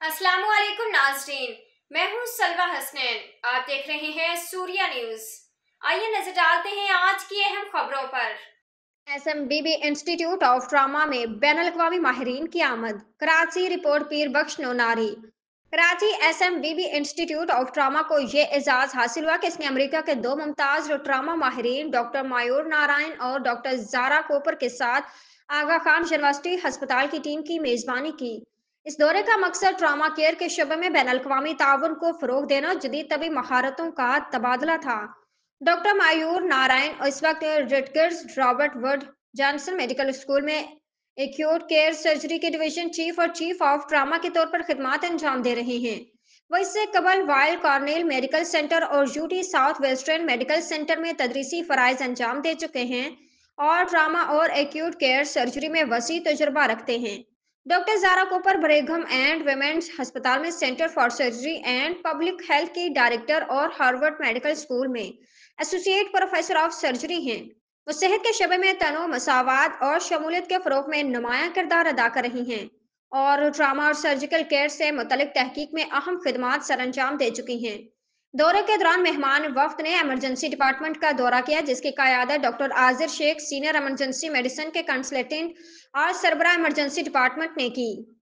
अस्सलाम वालेकुम नाज़रीन, मैं हूँ सलवा हसनैन। आप देख रहे हैं सूर्या न्यूज़। आइए नजर डालते हैं आज की अहम खबरों पर। SMBB इंस्टीट्यूट ऑफ ट्रामा में बैनुल-अक़वामी माहिरीन की आमद। Karachi report Pir Bakhsh Nonari. Karachi SMBB institute of trauma को ये एजाज हासिल हुआ कि इसने अमेरिका के दो मुमताज ट्रामा माहिरीन डॉक्टर मयूर नारायण और डॉक्टर जारा कोपर के साथ आगा खान यूनिवर्सिटी अस्पताल की टीम की मेजबानी की। इस दौरे का मकसद ट्रामा केयर के शोबे में बैनुल-अक़वामी ताउन को फरोग देना, जदीद तबी महारतों का तबादला था। डॉक्टर मयूर नारायण इस वक्त Rutgers Robert Wood Johnson medical school में एक्यूट केयर सर्जरी के डिवीजन चीफ और चीफ ऑफ ट्रामा के तौर पर खिदमात अंजाम दे रहे हैं। वो इससे कबल वाइल कॉर्नेल मेडिकल सेंटर और UT south western medical centre में तदरीसी फराइज अंजाम दे चुके हैं और ट्रामा और एक्यूट केयर सर्जरी में वसी तजुर्बा रखते हैं। Doctor Zara Cooper Brigham and women's अस्पताल में center for surgery and public health की डायरेक्टर और हार्वर्ड मेडिकल स्कूल में एसोसिएट प्रोफेसर ऑफ सर्जरी हैं। वो सेहत के शबे में तनो मसावात और शमूलियत के फरोग में नुमायां किरदार अदा कर रही हैं और ट्रामा और सर्जिकल केयर से मुतल्लिक तहकीक में अहम खिदमात सर अंजाम दे चुकी हैं। दौरे के दौरान मेहमान वफ्त ने एमरजेंसी डिपार्टमेंट का दौरा किया, जिसकी क़यादत doctor Azir Sheikh senior emergency medicine के कंसल्टेंट और सरबरा इमरजेंसी डिपार्टमेंट ने की।